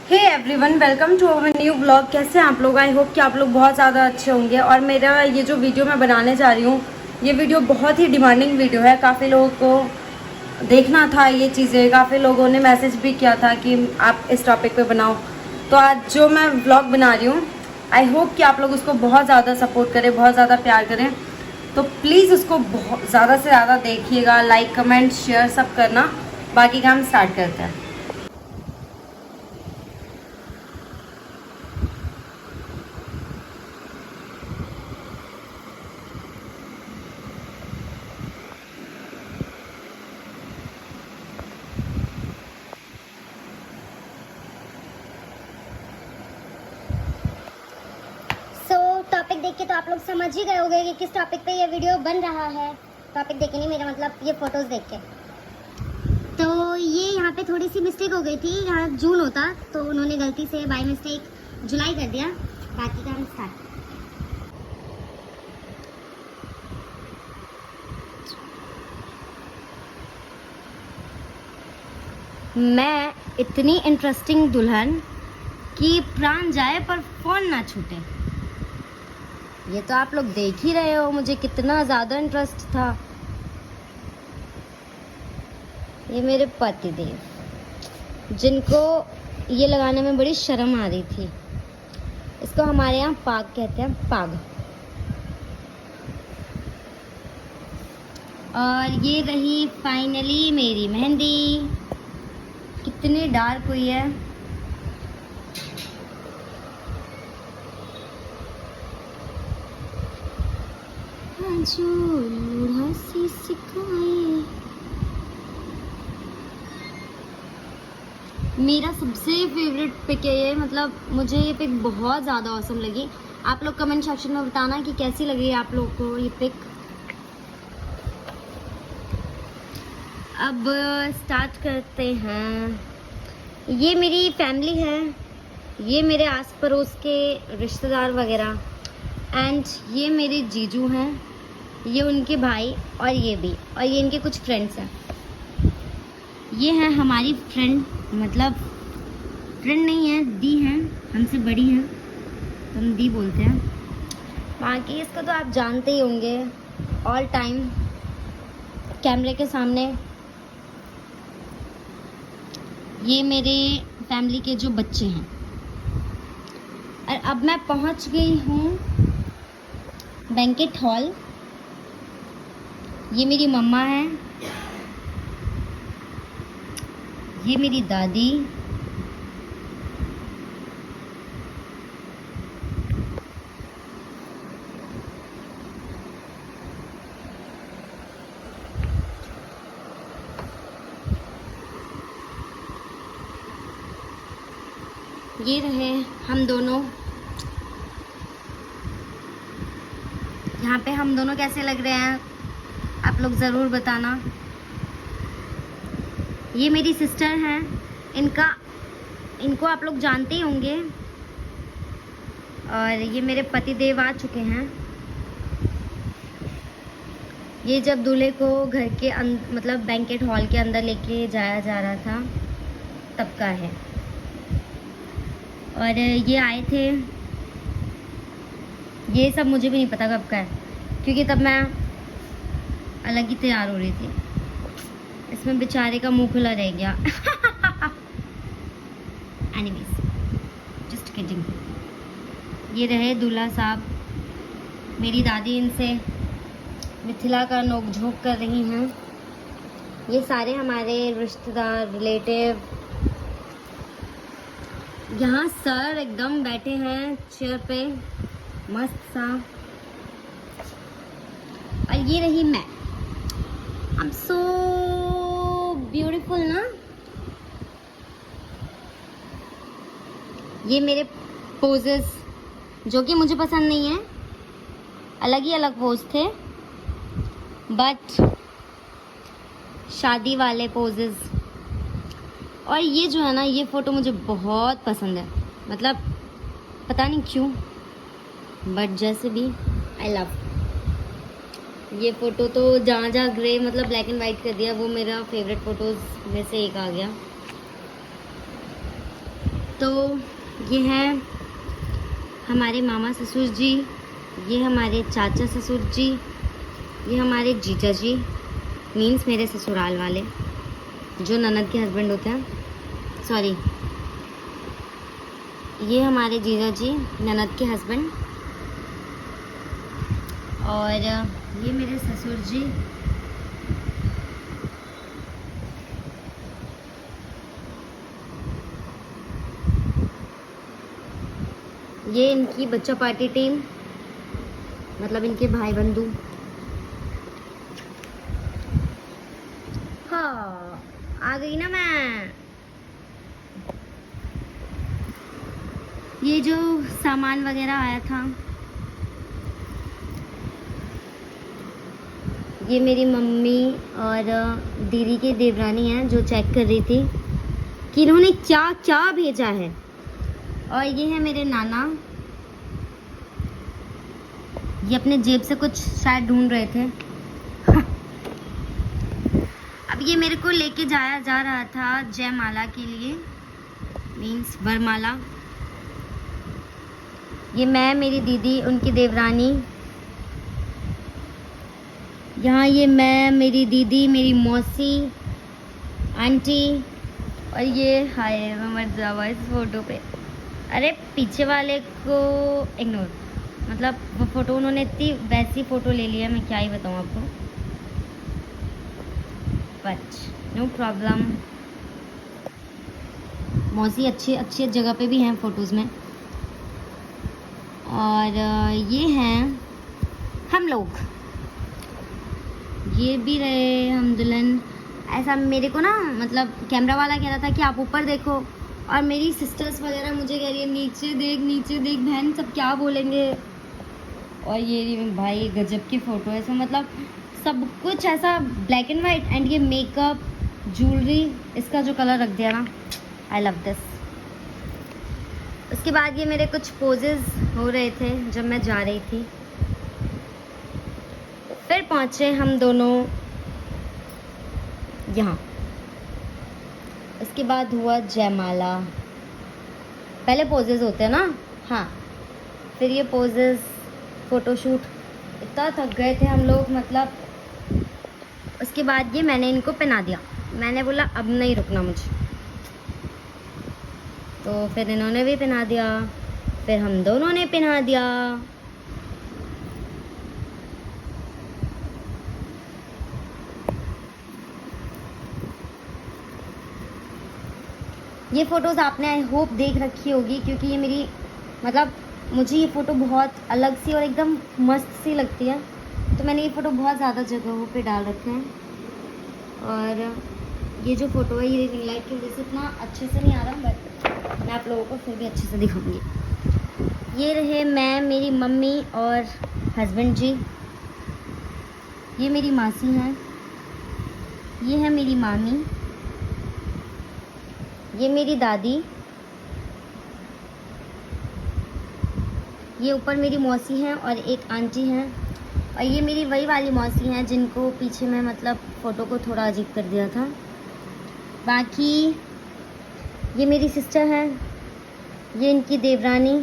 Hey everyone, welcome to our new blog. कैसे हैं आप लोग? आई होप कि आप लोग बहुत ज़्यादा अच्छे होंगे। और मेरा ये जो वीडियो मैं बनाने जा रही हूँ, ये वीडियो बहुत ही डिमांडिंग वीडियो है। काफ़ी लोगों को देखना था ये चीज़ें, काफ़ी लोगों ने मैसेज भी किया था कि आप इस टॉपिक पे बनाओ। तो आज जो मैं ब्लॉग बना रही हूँ, आई होप कि आप लोग उसको बहुत ज़्यादा सपोर्ट करें, बहुत ज़्यादा प्यार करें। तो प्लीज़ उसको बहुत ज़्यादा से ज़्यादा देखिएगा, लाइक कमेंट शेयर सब करना। बाकी काम स्टार्ट करते हैं। टॉपिक देख के तो आप लोग समझ ही गए होंगे कि किस टॉपिक पे ये वीडियो बन रहा है। टॉपिक देख के नहीं, मेरा मतलब ये फोटोज देख के। तो ये यहाँ पे थोड़ी सी मिस्टेक हो गई थी, यहाँ जून होता तो उन्होंने गलती से बाय मिस्टेक जुलाई कर दिया। बाकी का हम स्टार्ट। मैं इतनी इंटरेस्टिंग दुल्हन कि प्राण जाए पर फोन ना छूटे। ये तो आप लोग देख ही रहे हो मुझे कितना ज़्यादा इंटरेस्ट था। ये मेरे पति देव, जिनको ये लगाने में बड़ी शर्म आ रही थी। इसको हमारे यहाँ पाग कहते हैं, पाग। और ये रही फाइनली मेरी मेहंदी। कितनी डार्क हुई है। मेरा सबसे फेवरेट पिक है ये, मतलब मुझे ये पिक बहुत ज़्यादा औसम लगी। आप लोग कमेंट सेक्शन में बताना कि कैसी लगी आप लोग को ये पिक। अब स्टार्ट करते हैं। ये मेरी फैमिली है, ये मेरे आस पड़ोस के रिश्तेदार वगैरह, एंड ये मेरे जीजू हैं, ये उनके भाई, और ये भी, और ये इनके कुछ फ्रेंड्स हैं। ये है हमारी फ्रेंड, मतलब फ्रेंड नहीं है, दी हैं, हमसे बड़ी हैं, तो हम दी बोलते हैं। बाकी इसको तो आप जानते ही होंगे, ऑल टाइम कैमरे के सामने। ये मेरे फैमिली के जो बच्चे हैं। और अब मैं पहुंच गई हूँ बैंकेट हॉल। ये मेरी मम्मा है, ये मेरी दादी, ये रहे हम दोनों। यहाँ पे हम दोनों कैसे लग रहे हैं आप लोग ज़रूर बताना। ये मेरी सिस्टर हैं, इनको आप लोग जानते ही होंगे। और ये मेरे पति देव आ चुके हैं। ये जब दूल्हे को घर के मतलब बैंकेट हॉल के अंदर लेके जाया जा रहा था तब का है। और ये आए थे, ये सब मुझे भी नहीं पता कब का है, क्योंकि तब मैं अलग ही तैयार हो रही थी। इसमें बेचारे का मुंह खुला रह गया। Anyways, just kidding. ये रहे दूल्हा साहब। मेरी दादी इनसे मिथिला का नोक-झोंक कर रही हैं। ये सारे हमारे रिश्तेदार, रिलेटिव। यहाँ सर एकदम बैठे हैं चेयर पे मस्त सा। और ये रही मैं। आई एम सो ब्यूटीफुल ना। ये मेरे पोजेस जो कि मुझे पसंद नहीं है, अलग ही अलग पोज थे, बट शादी वाले पोजेस। और ये जो है ना, ये फ़ोटो मुझे बहुत पसंद है, मतलब पता नहीं क्यों, बट जैसे भी आई लव। ये फ़ोटो तो जहाँ जहाँ ग्रे मतलब ब्लैक एंड वाइट कर दिया, वो मेरा फेवरेट फ़ोटोज़ में से एक आ गया। तो ये हैं हमारे मामा ससुर जी, ये हमारे चाचा ससुर जी, ये हमारे जीजा जी, मीन्स मेरे ससुराल वाले जो ननद के हस्बैंड होते हैं, सॉरी ये हमारे जीजा जी ननद के हस्बैंड, और ये मेरे ससुर जी, ये इनकी बच्चा पार्टी टीम, मतलब इनके भाई बंधु। हाँ आ गई ना मैं। ये जो सामान वगैरह आया था, ये मेरी मम्मी और दीदी की देवरानी है जो चेक कर रही थी कि इन्होंने क्या क्या भेजा है। और ये है मेरे नाना, ये अपने जेब से कुछ शायद ढूंढ रहे थे। अब ये मेरे को लेके जाया जा रहा था जयमाला के लिए, मीन्स वरमाला। ये मैं, मेरी दीदी, उनकी देवरानी, यहाँ ये मैं, मेरी दीदी, मेरी मौसी, आंटी, और ये हाय मैं मर जावा इस फोटो पे। अरे पीछे वाले को इग्नोर, मतलब वो फ़ोटो उन्होंने इतनी वैसी फ़ोटो ले लिया, मैं क्या ही बताऊँ आपको, बट नो प्रॉब्लम। मौसी अच्छी अच्छी जगह पे भी हैं फ़ोटोज़ में। और ये हैं हम लोग, ये भी रहे हम दुल्हन। ऐसा मेरे को ना, मतलब कैमरा वाला कह रहा था कि आप ऊपर देखो, और मेरी सिस्टर्स वगैरह मुझे कह रही है नीचे देख नीचे देख, बहन सब क्या बोलेंगे। और ये भाई गजब की फ़ोटो है, इसमें मतलब सब कुछ ऐसा ब्लैक एंड वाइट, एंड ये मेकअप, ज्वेलरी, इसका जो कलर रख दिया ना, आई लव दिस। उसके बाद ये मेरे कुछ पोजेस हो रहे थे जब मैं जा रही थी। फिर पहुँचे हम दोनों यहाँ। उसके बाद हुआ जयमाला। पहले पोजेस होते हैं ना, हाँ, फिर ये पोजेस, फ़ोटोशूट, इतना थक गए थे हम लोग, मतलब। उसके बाद ये मैंने इनको पहना दिया, मैंने बोला अब नहीं रुकना मुझे, तो फिर इन्होंने भी पहना दिया, फिर हम दोनों ने पहना दिया। ये फ़ोटोज़ आपने आई होप देख रखी होगी, क्योंकि ये मेरी, मतलब मुझे ये फ़ोटो बहुत अलग सी और एकदम मस्त सी लगती है, तो मैंने ये फ़ोटो बहुत ज़्यादा जगहों पे डाल रखे हैं। और ये जो फ़ोटो है, ये रिंग लाइट की वजह से इतना अच्छे से नहीं आ रहा, बट मैं आप लोगों को फिर भी अच्छे से दिखाऊंगी। ये रहे मैं, मेरी मम्मी और हस्बैंड जी, ये मेरी मासी हैं, ये है मेरी मामी, ये मेरी दादी, ये ऊपर मेरी मौसी हैं और एक आंटी हैं, और ये मेरी वही वाली मौसी हैं जिनको पीछे में मतलब फ़ोटो को थोड़ा अजीब कर दिया था। बाकी ये मेरी सिस्टर हैं, ये इनकी देवरानी,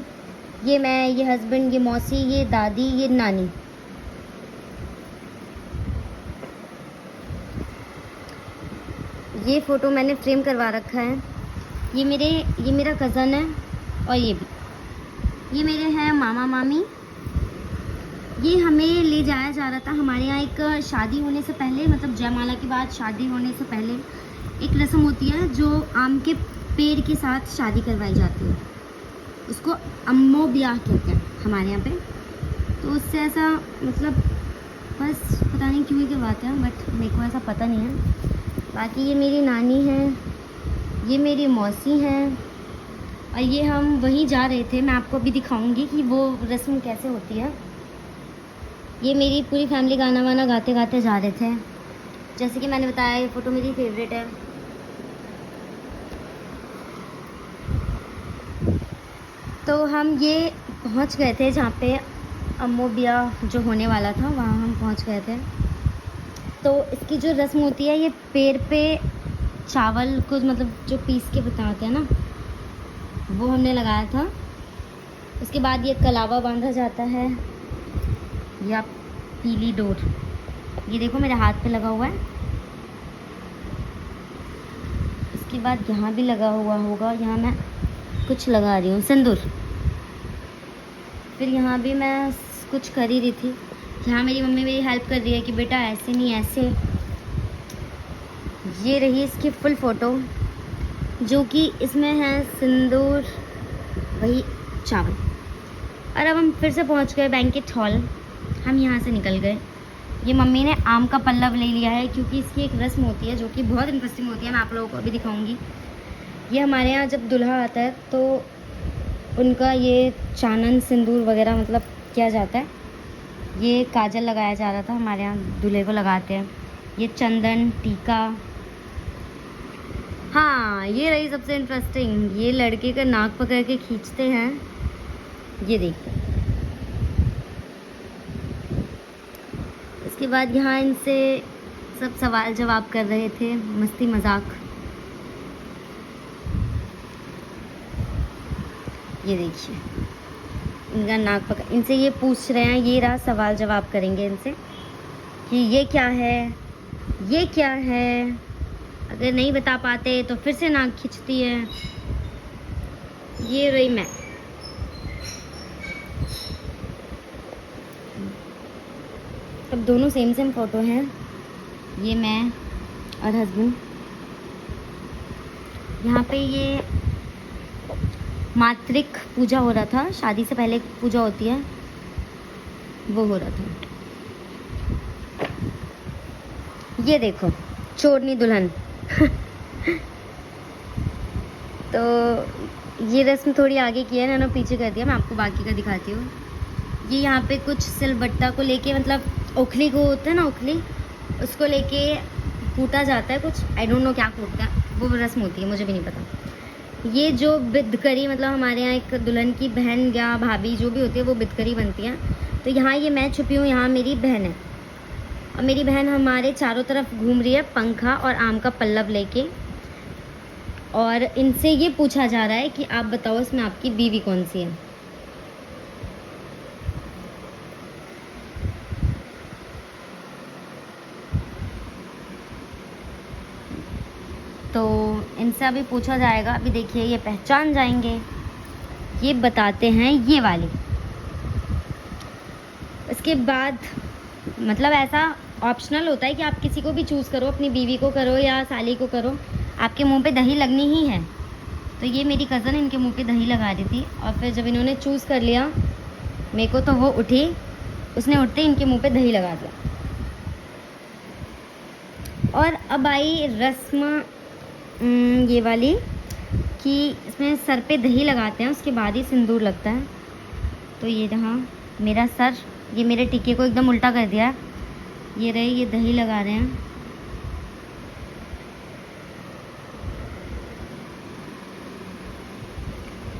ये मैं, ये हस्बैंड, ये मौसी, ये दादी, ये नानी। ये फ़ोटो मैंने फ्रेम करवा रखा है। ये मेरा कज़न है, और ये भी, ये मेरे हैं मामा मामी। ये हमें ले जाया जा रहा था, हमारे यहाँ एक शादी होने से पहले, मतलब जयमाला के बाद शादी होने से पहले एक रस्म होती है जो आम के पेड़ के साथ शादी करवाई जाती है, उसको अम्मो ब्याह कहते हैं हमारे यहाँ पे। तो उससे ऐसा, मतलब बस पता नहीं क्यों ही करवाते हैं, बट मेरे को ऐसा पता नहीं है। बाकी ये मेरी नानी है, ये मेरी मौसी हैं, और ये हम वहीं जा रहे थे, मैं आपको अभी दिखाऊंगी कि वो रस्म कैसे होती है। ये मेरी पूरी फैमिली गाना वाना गाते गाते जा रहे थे। जैसे कि मैंने बताया, ये फ़ोटो मेरी फेवरेट है। तो हम ये पहुंच गए थे जहाँ पे अम्मो ब्याह जो होने वाला था, वहाँ हम पहुंच गए थे। तो इसकी जो रस्म होती है, ये पेड़ पे चावल को मतलब जो पीस के बताते हैं ना, वो हमने लगाया था। उसके बाद ये कलावा बांधा जाता है या पीली डोर, ये देखो मेरे हाथ पे लगा हुआ है। उसके बाद यहाँ भी लगा हुआ होगा, यहाँ मैं कुछ लगा रही हूँ सिंदूर। फिर यहाँ भी मैं कुछ कर ही रही थी, यहाँ मेरी मम्मी मेरी हेल्प कर रही है कि बेटा ऐसे नहीं ऐसे। ये रही इसकी फुल फ़ोटो, जो कि इसमें है सिंदूर, वही चावल। और अब हम फिर से पहुँच गए बैंकेट हॉल। हम यहाँ से निकल गए। ये मम्मी ने आम का पल्लव ले लिया है, क्योंकि इसकी एक रस्म होती है जो कि बहुत इंटरेस्टिंग होती है। मैं आप लोगों को अभी दिखाऊंगी। ये हमारे यहाँ जब दूल्हा आता है तो उनका ये चानन सिंदूर वगैरह मतलब किया जाता है। ये काजल लगाया जा रहा था, हमारे यहाँ दूल्हे को लगाते हैं। ये चंदन टीका। हाँ, ये रही सबसे इंटरेस्टिंग, ये लड़के का नाक पकड़ के खींचते हैं। ये देखिए। इसके बाद यहाँ इनसे सब सवाल जवाब कर रहे थे, मस्ती मजाक। ये देखिए इनका नाक पकड़, इनसे ये पूछ रहे हैं, ये रहा सवाल जवाब करेंगे इनसे कि ये क्या है, ये क्या है। अगर नहीं बता पाते तो फिर से नाक खींचती है। ये रही मैं। अब दोनों सेम सेम फोटो हैं, ये मैं और हस्बैंड। यहाँ पे ये मातृक पूजा हो रहा था, शादी से पहले पूजा होती है, वो हो रहा था। ये देखो चोरनी दुल्हन। तो ये रस्म थोड़ी आगे की है, इन्होंने पीछे कर दिया। मैं आपको बाकी का दिखाती हूँ। ये यहाँ पे कुछ सिलबट्टा को लेके, मतलब ओखली को होता है ना, ओखली, उसको लेके कूटा जाता है कुछ, आई डोंट नो क्या कूटता है, वो रस्म होती है, मुझे भी नहीं पता। ये जो बिदकरी, मतलब हमारे यहाँ एक दुल्हन की बहन या भाभी जो भी होती है वो बिदकरी बनती है। तो यहाँ ये मैं छुपी हूँ, यहाँ मेरी बहन है, और मेरी बहन हमारे चारों तरफ घूम रही है पंखा और आम का पल्लव लेके। और इनसे ये पूछा जा रहा है कि आप बताओ इसमें आपकी बीवी कौन सी है। तो इनसे अभी पूछा जाएगा, अभी देखिए ये पहचान जाएंगे। ये बताते हैं ये वाली। इसके बाद मतलब ऐसा ऑप्शनल होता है कि आप किसी को भी चूज़ करो, अपनी बीवी को करो या साली को करो, आपके मुंह पे दही लगनी ही है। तो ये मेरी कज़न इनके मुंह पे दही लगा रही थी, और फिर जब इन्होंने चूज़ कर लिया मेरे को, तो वो उठी, उसने उठते इनके मुंह पे दही लगा दिया। और अब आई रस्म ये वाली कि इसमें सर पे दही लगाते हैं, उसके बाद ही सिंदूर लगता है। तो ये रहा मेरा सर, ये मेरे टीके को एकदम उल्टा कर दिया। ये रहे, ये दही लगा रहे हैं।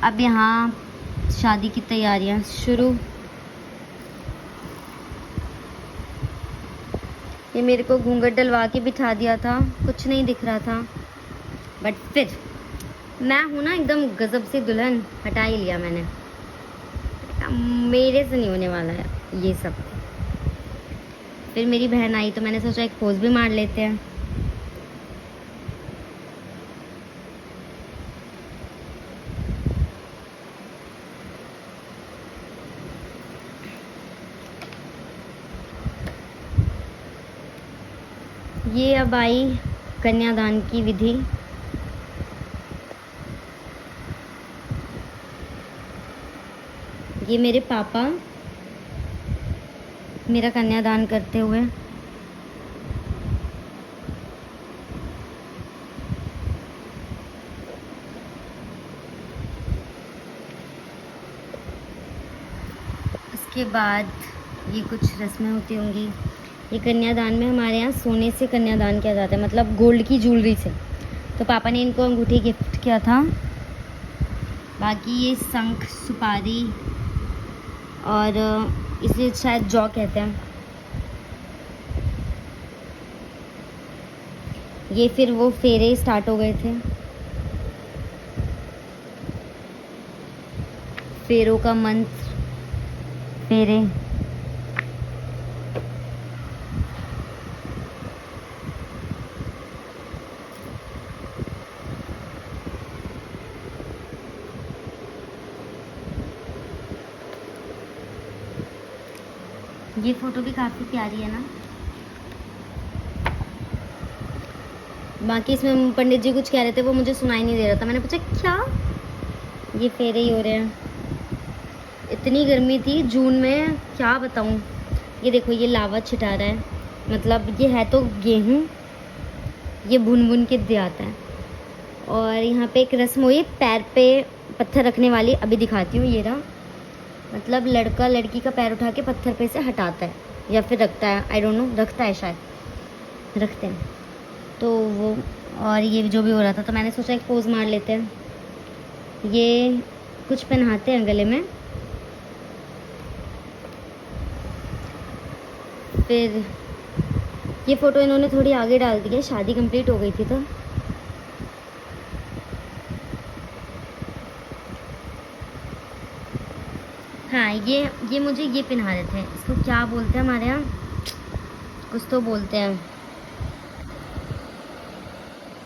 अब यहाँ शादी की तैयारियां शुरू। ये मेरे को घूंघट डलवा के बिठा दिया था, कुछ नहीं दिख रहा था, बट फिर मैं हूँ ना एकदम गजब से दुल्हन, हटा ही लिया मैंने। मेरे से नहीं होने वाला है ये सब। फिर मेरी बहन आई तो मैंने सोचा एक पोज भी मार लेते हैं। ये अब आई कन्यादान की विधि। ये मेरे पापा मेरा कन्यादान करते हुए। उसके बाद ये कुछ रस्में होती होंगी। ये कन्यादान में हमारे यहाँ सोने से कन्यादान किया जाता है, मतलब गोल्ड की ज्वेलरी से। तो पापा ने इनको अंगूठी गिफ्ट किया था। बाकी ये शंख, सुपारी, और इसे शायद जौ कहते हैं। ये फिर वो फेरे स्टार्ट हो गए थे। फेरों का मंत्र, फेरे। ये फोटो भी काफ़ी प्यारी है ना। बाकी इसमें पंडित जी कुछ कह रहे थे, वो मुझे सुनाई नहीं दे रहा था। मैंने पूछा क्या, ये फेरे ही हो रहे हैं। इतनी गर्मी थी जून में, क्या बताऊं। ये देखो, ये लावा छिटा रहा है, मतलब ये है तो गेहूं, ये भुन भुन के दे आता है। और यहाँ पे एक रस्म हुई पैर पे पत्थर रखने वाली, अभी दिखाती हूँ। ये रहा, मतलब लड़का लड़की का पैर उठा के पत्थर पे से हटाता है या फिर रखता है, आई डोंट नो, रखता है शायद, रखते हैं तो वो। और ये जो भी हो रहा था तो मैंने सोचा एक पोज मार लेते हैं। ये कुछ पहनाते हैं गले में, फिर ये फ़ोटो इन्होंने थोड़ी आगे डाल दी है, शादी कंप्लीट हो गई थी तो। हाँ, ये मुझे ये पहना रहे थे, इसको क्या बोलते हैं हमारे यहाँ, कुछ तो बोलते हैं,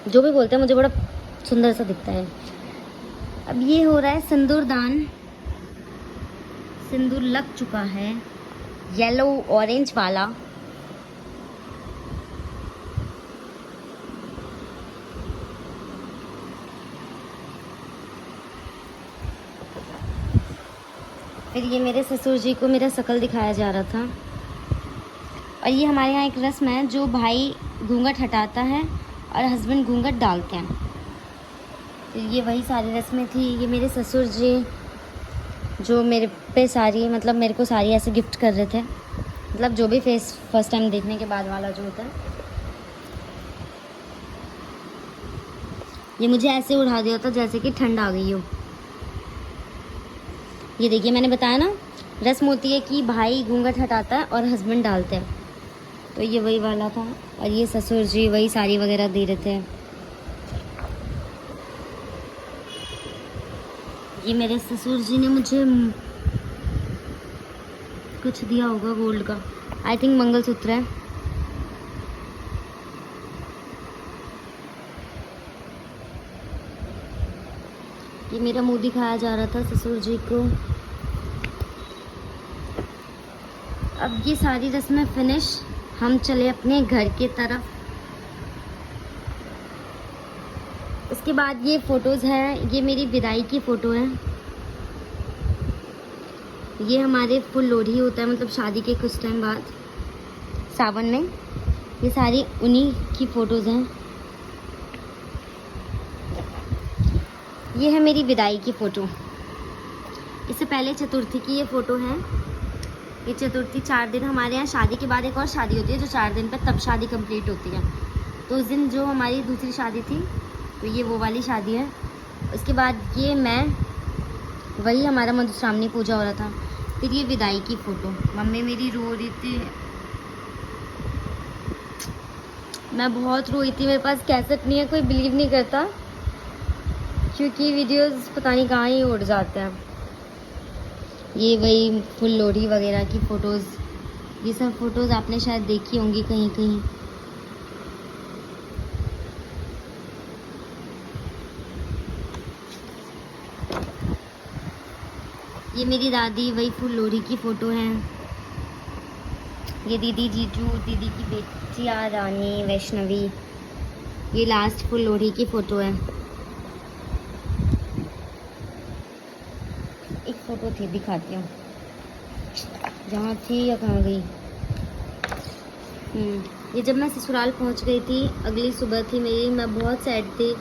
जो भी बोलते हैं, मुझे बड़ा सुंदर सा दिखता है। अब ये हो रहा है सिंदूर दान, सिंदूर लग चुका है, येलो ऑरेंज वाला। फिर ये मेरे ससुर जी को मेरा शकल दिखाया जा रहा था। और ये हमारे यहाँ एक रस्म है, जो भाई घूंघट हटाता है और हस्बैंड घूंघट डालते हैं। फिर ये वही सारी रस्में थी। ये मेरे ससुर जी जो मेरे पे साड़ी, मतलब मेरे को साड़ी ऐसे गिफ्ट कर रहे थे, मतलब जो भी फेस फर्स्ट टाइम देखने के बाद वाला जो होता है। ये मुझे ऐसे उड़ा दिया था जैसे कि ठंड आ गई हो। ये देखिए, मैंने बताया ना, रस्म होती है कि भाई घूंघट हटाता है और हस्बैंड डालते हैं, तो ये वही वाला था। और ये ससुर जी वही साड़ी वगैरह दे रहे थे। ये मेरे ससुर जी ने मुझे कुछ दिया होगा गोल्ड का, आई थिंक मंगलसूत्र है। ये मेरा मुंह दिखाया जा रहा था ससुर जी को। अब ये सारी रस्में फिनिश, हम चले अपने घर की तरफ। उसके बाद ये फ़ोटोज़ हैं, ये मेरी विदाई की फ़ोटो है। ये हमारे फुल लोहड़ी होता है, मतलब शादी के कुछ टाइम बाद सावन में। ये सारी उन्हीं की फ़ोटोज़ हैं। ये है मेरी विदाई की फ़ोटो। इससे पहले चतुर्थी की ये फ़ोटो है। ये चतुर्थी 4 दिन, हमारे यहाँ शादी के बाद एक और शादी होती है जो 4 दिन पे, तब शादी कंप्लीट होती है। तो उस दिन जो हमारी दूसरी शादी थी, तो ये वो वाली शादी है। उसके बाद ये मैं, वही हमारा मधुश्रावणी पूजा हो रहा था। फिर ये विदाई की फ़ोटो, मम्मी मेरी रो रही थी, मैं बहुत रोई थी। मेरे पास कैसेट नहीं है, कोई बिलीव नहीं करता, क्योंकि वीडियोस पता नहीं कहाँ ही उड़ जाते हैं। ये वही फुल लोहड़ी वगैरह की फ़ोटोज़, ये सब फ़ोटोज़ आपने शायद देखी होंगी कहीं कहीं। ये मेरी दादी, वही फुल लोहड़ी की फ़ोटो है। ये दीदी जीजू, दीदी की बेटिया रानी, वैष्णवी। ये लास्ट फुल लोहड़ी की फ़ोटो है। एक फ़ोटो थी, दिखाती हूँ, जहाँ थी या कहाँ गई। ये जब मैं ससुराल पहुँच गई थी, अगली सुबह थी मेरी, मैं बहुत सैड थी,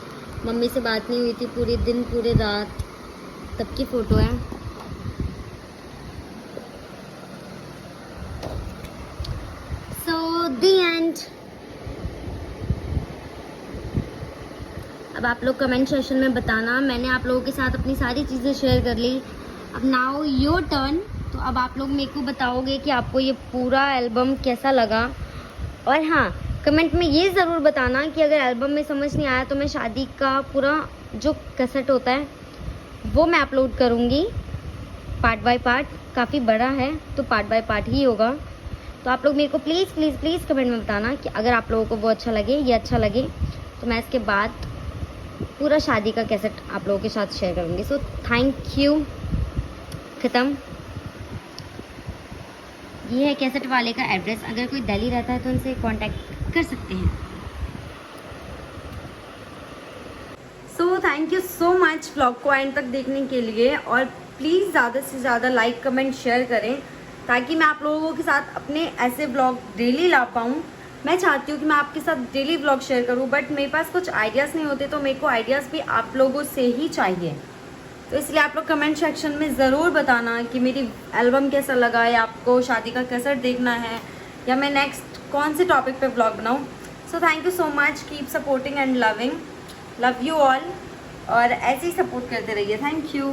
मम्मी से बात नहीं हुई थी पूरे दिन पूरे रात, तब की फ़ोटो है। So the end. अब आप लोग कमेंट सेक्शन में बताना, मैंने आप लोगों के साथ अपनी सारी चीज़ें शेयर कर ली। अब नाउ योर टर्न। तो अब आप लोग मेरे को बताओगे कि आपको ये पूरा एल्बम कैसा लगा। और हाँ, कमेंट में ये ज़रूर बताना कि अगर एल्बम में समझ नहीं आया तो मैं शादी का पूरा जो कैसेट होता है वो मैं अपलोड करूँगी। पार्ट बाय पार्ट, काफ़ी बड़ा है तो पार्ट बाय पार्ट ही होगा। तो आप लोग मेरे को प्लीज़ प्लीज़ प्लीज़ कमेंट में बताना कि अगर आप लोगों को वो अच्छा लगे, ये अच्छा लगे, तो मैं इसके बाद पूरा शादी का कैसेट आप लोगों के साथ शेयर करूँगी। So thank you. ख़त्म। ये है कैसेट वाले का एड्रेस, अगर कोई दिल्ली रहता है तो उनसे कांटेक्ट कर सकते हैं। So thank you so much vlog को एंड तक देखने के लिए, और प्लीज़ ज़्यादा से ज़्यादा लाइक कमेंट शेयर करें ताकि मैं आप लोगों के साथ अपने ऐसे व्लॉग डेली ला पाऊँ। मैं चाहती हूँ कि मैं आपके साथ डेली व्लॉग शेयर करूँ, बट मेरे पास कुछ आइडियाज़ नहीं होते, तो मेरे को आइडियाज़ भी आप लोगों से ही चाहिए। तो इसलिए आप लोग कमेंट सेक्शन में ज़रूर बताना कि मेरी एल्बम कैसा लगा, या आपको शादी का कैसेट देखना है, या मैं नेक्स्ट कौन से टॉपिक पे व्लॉग बनाऊँ। So thank you so much, keep supporting and loving, love you all, और ऐसे ही सपोर्ट करते रहिए। Thank you.